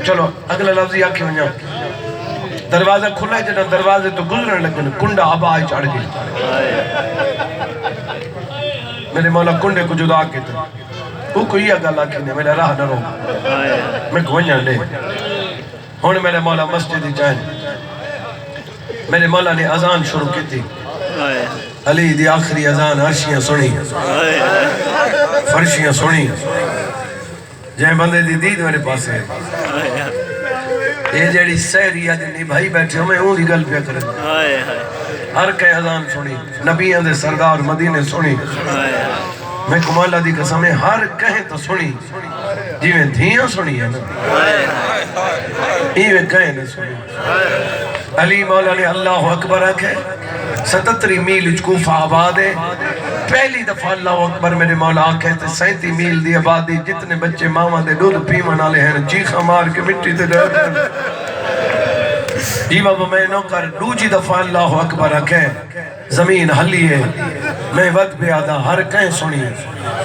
چلو اگلا لفظ یہ آکھی ونجا دروازہ کھلا ہے جنہ دروازے تو گزرن لگن کنڈا آبا چڑھ گئی میرے مولا کنڈے کو جدا کے تھے وہ کوئی اگل آکھی نے میرا راہ نہ رو میں گونیا لے ہونے میرے مولا مسجد جائیں میرے مولا نے اذان شروع کی تھی علی دی آخری اذان عرشیاں سنی فرشیاں سنی جائیں بندے دی دید میرے پاس ہے یہ جیڑی سہری ہے جنہی بھائی بیٹھے ہمیں اون دی گل پہ کریں ہر کئی اذان سنی نبیوں دے سردار مدینے سنی میں کمالہ دی قسمیں ہر کہیں تو سنی جی میں دھیاں سنی ہے نا ایویں کہیں نے سنی علی مولا نے اللہ اکبر رکھے 77 میل کوفہ آباد ہے پہلی دفعہ اللہ اکبر میرے مولا آکھے تے 37 میل دی آبادی جتنے بچے ماما دے دودھ پیمن والے ہیں چیخا مار کے مٹی تے ڈر جی بابا میں نوکر دوجی دفعہ اللہ اکبر رکھے زمین ہلی ہے میں وقت پہ آدھا ہر کہیں سنی